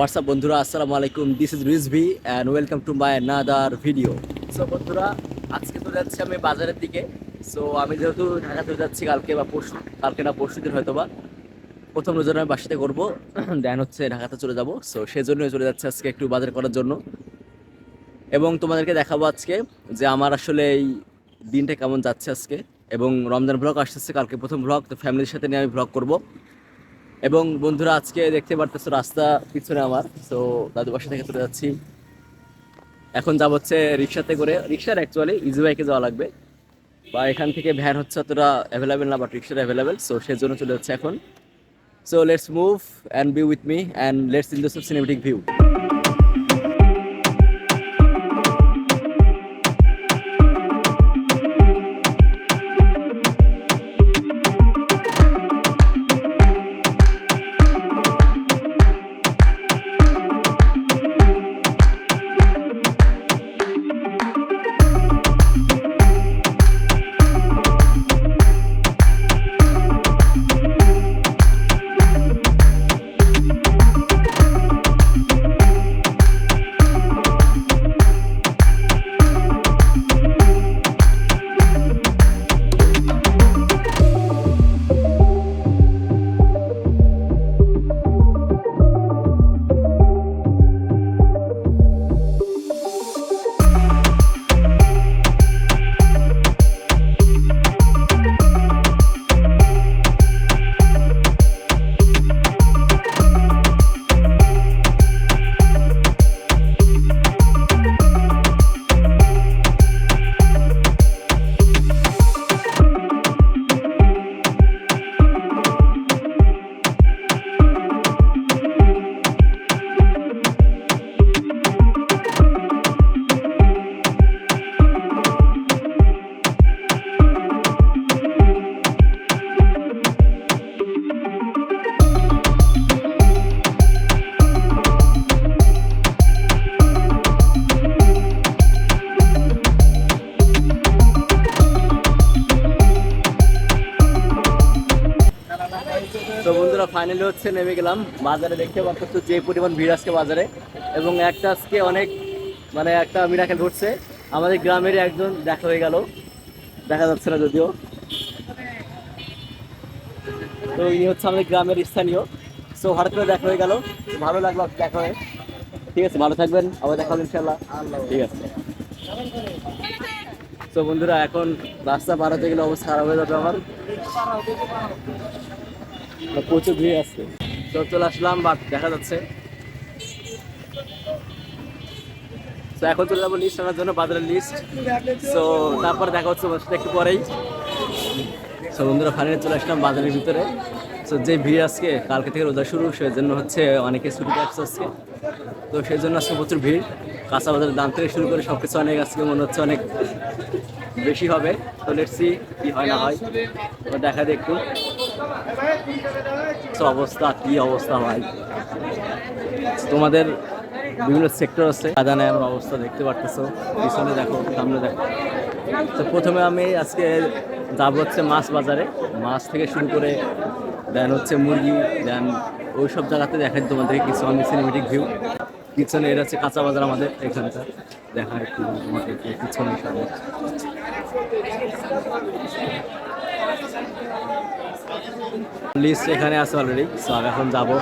WhatsApp বন্ধুরা, আসসালামু আলাইকুম। This is Rizvi and welcome to my another video. So বন্ধুরা, আজকে তো যাচ্ছি আমি বাজারের দিকে। সো আমি যেহেতু ঢাকাতে যাচ্ছি কালকে বা পরশু, কালকে না পরশু দিন হয়তো বা প্রথম রোজার আমি বাসাতে করবো, দেন হচ্ছে ঢাকাতে চলে যাব। সো সেজন্যই চলে যাচ্ছে আজকে একটু বাজার করার জন্য, এবং তোমাদেরকে দেখাবো আজকে যে আমার আসলে এই দিনটা কেমন যাচ্ছে আজকে। এবং রমজান ব্লগ আসতেছে কালকে, প্রথম ব্লগ, তো ফ্যামিলির সাথে নিয়ে আমি ব্লগ করব। এবং বন্ধুরা, আজকে দেখতে পারতেছো রাস্তা পিছনে আমার, তো দাদু বাসা থেকে চলে যাচ্ছি। এখন যাব হচ্ছে রিক্সাতে করে, রিক্সার অ্যাকচুয়ালি ইজি বাইকে যাওয়া লাগবে, বা এখান থেকে ভ্যান হচ্ছে অতটা অ্যাভেলেবেল না, বাট রিক্সার অ্যাভেলেবেল। সো সেজন্য চলে যাচ্ছে এখন। So let's move and B with me and let's in the cinematic view. তো বন্ধুরা, ফাইনালি হচ্ছে নেমে গেলাম বাজারে। দেখতে পাচ্ছ যে পরিমাণ ভিড় আজকে বাজারে, এবং একটা আজকে অনেক মানে একটা মিরাকেল ঘটছে। আমাদের গ্রামেরই একজন দেখা হয়ে গেল, দেখা যাচ্ছে না যদিও। তো ইনি হচ্ছে আমাদের গ্রামের স্থানীয়। সো হঠাৎ করে দেখা হয়ে গেল, ভালো লাগলো দেখা হয়ে। ঠিক আছে, ভালো থাকবেন, আবার দেখা হবে ইনশাল্লাহ। ঠিক আছে। তো বন্ধুরা, এখন রাস্তা পার হতে গেলে অবস্থা খারাপ হয়ে যাবে আমার, প্রচুর ভিড় আসছে। তো চলে আসলাম, বাট দেখা যাচ্ছে। তো এখন চলে যাবো লিস্ট আনার জন্য, বাজারের লিস্ট। তো তারপর দেখা হচ্ছে তোমার সাথে একটু পরেই। তো বন্ধুরা, ফাইনালি চলে আসলাম বাজারের ভিতরে। তো যে ভিড় আজকে, কালকে থেকে রোজা শুরু, সেই জন্য হচ্ছে অনেকে ছুটি আসছে আজকে। তো সেই জন্য আজকে প্রচুর ভিড়। কাঁচা বাজারের দাম থেকে শুরু করে সব কিছু অনেক আজকে মনে হচ্ছে অনেক বেশি হবে। তো লেটস সি কি হয় না হয়, তো দেখা দিই একটু। অবস্থা কি অবস্থা ভাই, তোমাদের বিভিন্ন সেক্টর আছে, বাজানে আমার অবস্থা দেখতে পারতেছো। পিছনে দেখো, সামনে দেখো। তো প্রথমে আমি আজকে যাব হচ্ছে মাছ বাজারে, মাছ থেকে শুরু করে দেন হচ্ছে মুরগি, দেন ওই সব জায়গাতে দেখাই তোমাদের কিছু আমি সিনেমেটিক ভিউ। পিছনে এটা হচ্ছে কাঁচা বাজার আমাদের এখানটা, দেখা একটু তোমাকে পিছনে সামনে। লিস্ট এখানে আছে অলরেডি, সো আমি এখন যাবো।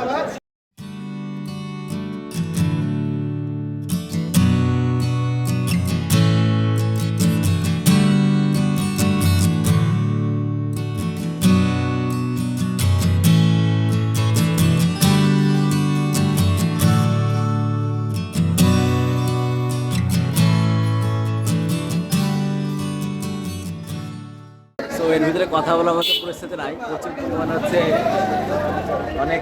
তো এর ভিতরে কথা বলার মতো পরিস্থিতি নাই, প্রচুর পরিমাণে হচ্ছে অনেক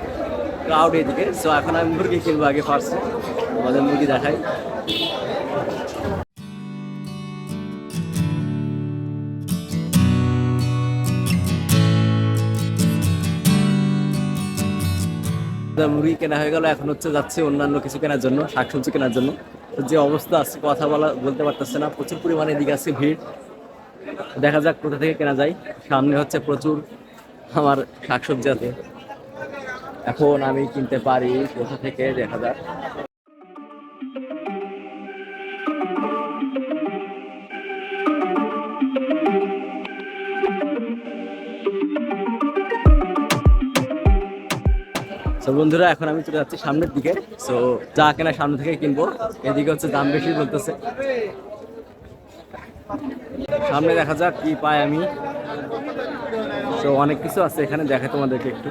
ক্রাউড এদিকে। সো এখন আমি মুরগি কিনবো আগে, ফার্স্ট আমাদের মুরগি দেখাই। মুরগি কেনা হয়ে গেল, এখন হচ্ছে যাচ্ছে অন্যান্য কিছু কেনার জন্য, শাকসবজি কেনার জন্য। যে অবস্থা আছে, কথা বলতে পারতেছে না, প্রচুর পরিমাণে এদিকে আছে ভিড়। দেখা যাক কোথা থেকে কেনা যায়। সামনে হচ্ছে প্রচুর আমার শাকসবজি আছে। এখন আমি কিনতে পারি কোথা থেকে দেখা যাক। তো বন্ধুরা এখন আমি চলে যাচ্ছি সামনের দিকে। সো যা কেনা সামনে থেকে কিনবো। এদিকে হচ্ছে দাম বেশি বলতেছে, সামনে দেখা যাক কি পাই আমি। তো অনেক কিছু আছে এখানে, দেখে তোমাদেরকে একটু।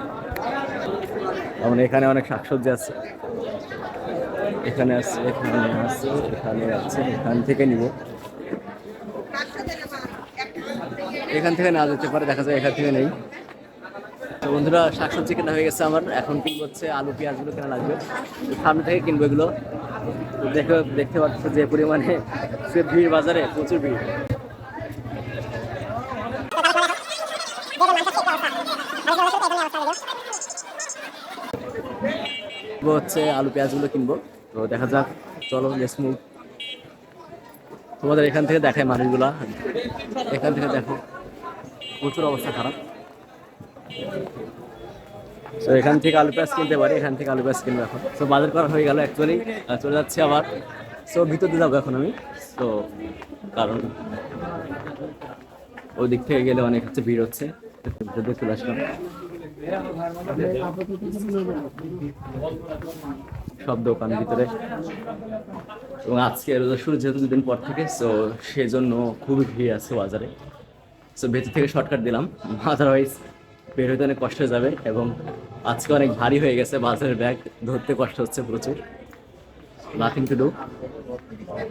যেমন এখানে অনেক শাকসবজি আছে, এখানে আছে, এখানে আছে, এখানে আছে। এখান থেকে নিব, এখান থেকে না যেতে পারে, দেখা যায় এখান থেকে নেই। তো বন্ধুরা শাকসবজি কেনা হয়ে গেছে আমার, এখন কিনবো হচ্ছে আলু পেঁয়াজগুলো কেনা লাগবে। তো সামনে থেকে কিনবো এগুলো। তো দেখতে পাচ্ছ যে পরিমাণে ভিড় বাজারে, প্রচুর ভিড়। হচ্ছে আলু পেঁয়াজগুলো কিনবো। তো দেখা যাক, চলো লেটস মুভ। তোমাদের এখান থেকে দেখায় মানুষগুলা, এখান থেকে দেখো প্রচুর অবস্থা খারাপ। তো এখান থেকে আলু পেঁয়াজ কিনতে পারি, এখান থেকে আলু পেঁয়াজ কিনবো এখন। তো বাজার করা হয়ে গেল অ্যাকচুয়ালি, চলে যাচ্ছি আবার। সো ভিতর দিয়ে যাবো এখন আমি। তো কারণ ওই দিক থেকে গেলে অনেক হচ্ছে ভিড় হচ্ছে, ভিতর দিয়ে চলে আসলাম। সব দোকানের ভিতরে, এবং আজকে রোজা শুরু যেহেতু দুদিন পর থেকে, সো সেজন্য খুবই ভিড় আছে বাজারে। সো ভেতর থেকে শর্টকাট দিলাম, আদারওয়াইজ বের হইতে অনেক কষ্ট হয়ে যাবে। এবং আজকে অনেক ভারী হয়ে গেছে, বাজারের ব্যাগ ধরতে কষ্ট হচ্ছে প্রচুর। নাথিং টু ডু,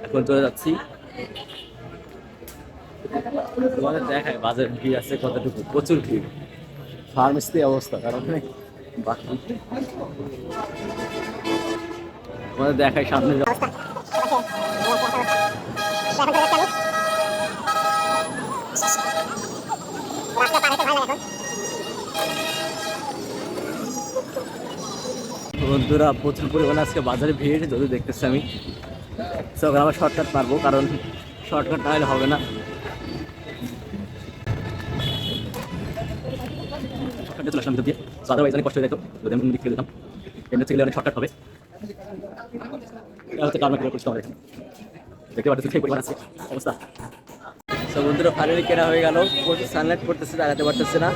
এখন চলে যাচ্ছি। তোমাদের দেখায় বাজারে ভিড় আছে কতটুকু, প্রচুর ভিড়। ফার্মেসি অবস্থা, কারণ বাকি তোমাদের দেখায় সামনে বন্ধুরা প্রচুর পরিমাণে আজকে বাজারে ভিড়, যদি দেখতেছি আমি। সব আমার শর্টকাট মারবো, কারণ শর্টকাট না হলে হবে না। চলে আসলাম ভিতর দিয়ে, আদারওয়াইজ অনেক কষ্ট হয়ে যেত যদি আমি দিক থেকে যেতাম। এমনি থেকে অনেক শর্টকাট হবে। এটা হচ্ছে কারণ করতে হবে, দেখতে পাচ্ছি সেই পরিমাণ আছে অবস্থা। সো বন্ধুরা ফাইনালি কেনা হয়ে গেল, সানলাইট পড়তেছে, দাঁড়াতে পারতেছে না।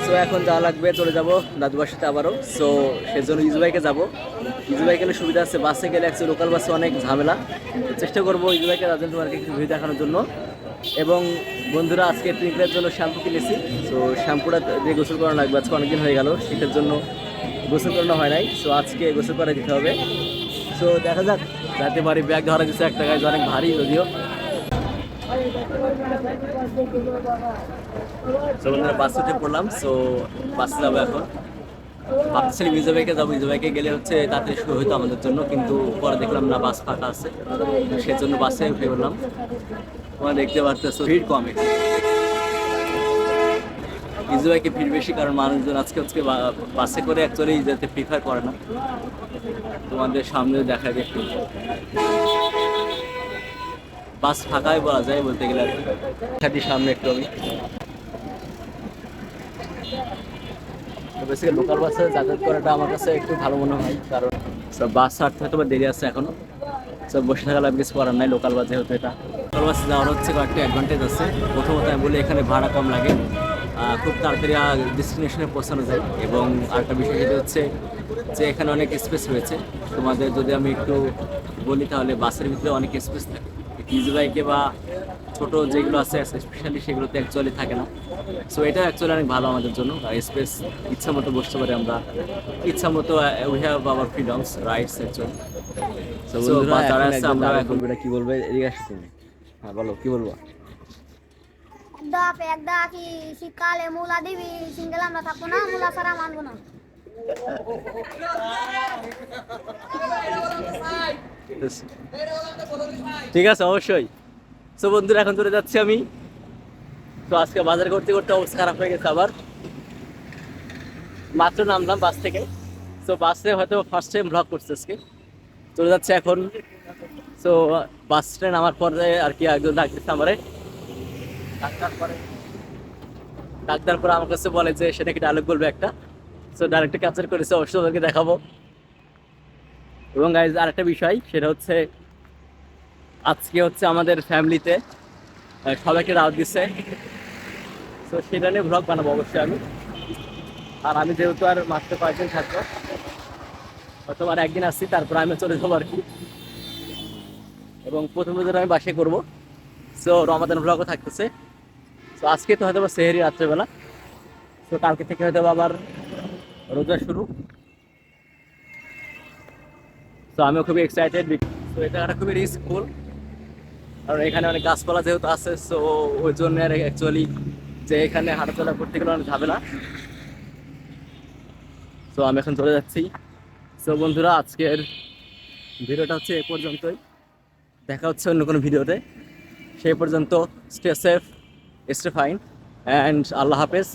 সো এখন যাওয়া লাগবে, চলে যাবো দাদুবার সাথে আবারও। সো সেজন্য ইজুবাইকে যাবো। ইজুবাই গেলে সুবিধা আছে, বাসে গেলে একটু লোকাল বাসে অনেক ঝামেলা। চেষ্টা করবো ইজুবাইকে তাদের তোমাকে একটু ভিড় দেখানোর জন্য। এবং বন্ধুরা আজকে ট্রিপের জন্য শ্যাম্পু কিনেছি। সো শ্যাম্পুটা দিয়ে গোসল করানো লাগবে, আজকে অনেকদিন হয়ে গেল শীতের জন্য গোসল করানো হয় নাই। সো আজকে গোসল করে দিতে হবে। সো দেখা যাক, যাতে পারি। ব্যাগ ধরা দিচ্ছে একটা, গাড়ি অনেক ভারী যদিও। বাস উঠে পড়লাম। সো বাসে যাবো এখন। ভাবতেছিলাম মিজোবাইকে যাবো, মিজোবাইকে গেলে হচ্ছে তাড়াতাড়ি শুরু হইতো আমাদের জন্য, কিন্তু পরে দেখলাম না, বাস ফাঁকা আছে, সেজন্য বাসে উঠে পড়লাম। তোমরা দেখতে পারতেছো ভিড় কম এখানে। মিজোবাইকে ভিড় বেশি, কারণ মানুষজন আজকে বাসে করে অ্যাকচুয়ালি যেতে প্রিফার করে না। তোমাদের সামনে দেখা যায় বাস ফাঁকাই বলা যায় বলতে গেলে। খাটি সামনে একটু আমি বেসিক্যালি লোকাল বাসে যাতায়াত করাটা আমার কাছে একটু ভালো মনে হয়, কারণ সব বাস ছাড়তে হয়তো বা দেরি আছে এখনো। সব বসে থাকা লাভ কিছু করার নাই, লোকাল বাসে হতো এটা। লোকাল বাসে যাওয়ার হচ্ছে কয়েকটা অ্যাডভান্টেজ আছে। প্রথমত আমি বলি এখানে ভাড়া কম লাগে, খুব তাড়াতাড়ি ডেস্টিনেশনে পৌঁছানো যায়। এবং আরেকটা বিষয় যেটা হচ্ছে যে এখানে অনেক স্পেস রয়েছে। তোমাদের যদি আমি একটু বলি তাহলে বাসের ভিতরে অনেক স্পেস থাকে, ইজি বাইকে বা ছোটো যেগুলো আছে স্পেশালি সেগুলোতে অ্যাকচুয়ালি থাকে না। সো এটা অ্যাকচুয়ালি অনেক ভালো আমাদের জন্য, স্পেস ইচ্ছা মতো বসতে পারি আমরা, ইচ্ছা মতো we have our freedoms rights actually. So যারা আছে আমরা এখন কি বলবো, এদিকে আসো তুমি। হ্যাঁ বলো, কি বলবো? একদা কি শীতকালে মূলা দিবি, সিঙ্গেল আমরা থাকবো না, মূলা ছাড়া মানবো না। ঠিক আছে, অবশ্যই। সো বন্ধুরা এখন চলে যাচ্ছি আমি। তো আজকে বাজার করতে করতে অবস্থা খারাপ হয়ে গেছে আবার। মাত্র নামলাম বাস থেকে। সো বাসে হয়তো ফার্স্ট টাইম ব্লগ করছে আজকে। চলে যাচ্ছে এখন। সো বাস স্ট্যান্ড নামার পরে আর কি একজন ডাকতেছে আমারে। ডাক্তার পরে আমার কাছে বলে যে সেটা কি ডায়লগ বলবে একটা। সো ডাইরেক্ট ক্যাপচার করেছি, অবশ্যই ওদেরকে দেখাবো। এবং গাইজ আরেকটা বিষয়, সেটা হচ্ছে আজকে হচ্ছে আমাদের ফ্যামিলিতে সবাইকে দাওয়াত দিচ্ছে। তো সেটা নিয়ে ব্লগ বানাবো অবশ্যই আমি। আর আমি যেহেতু আর মাত্র কয়েকদিন থাকবো, হয়তো আর একদিন আসছি, তারপর আমি চলে যাবো আর কি। এবং প্রথম রোজাটা আমি বাসায় করবো। সো রমাদান ব্লগও থাকতেছে। তো আজকে তো হয়তো বা সেহেরি রাত্রেবেলা, তো কালকে থেকে হয়তো আবার রোজা শুরু। তো আমিও খুবই এক্সাইটেড। তো এটা একটা খুবই রিস্কফুল, কারণ এখানে অনেক গাছপালা যেহেতু আছে, সো ওই জন্য আর অ্যাকচুয়ালি যে এখানে হাঁটাচলা করতে গেলে অনেক ঝামেলা। সো আমি এখন চলে যাচ্ছি। সো বন্ধুরা, আজকের ভিডিওটা হচ্ছে এ পর্যন্তই। দেখা হচ্ছে অন্য কোনো ভিডিওতে। সেই পর্যন্ত stay safe, stay fine, and আল্লাহ হাফেজ।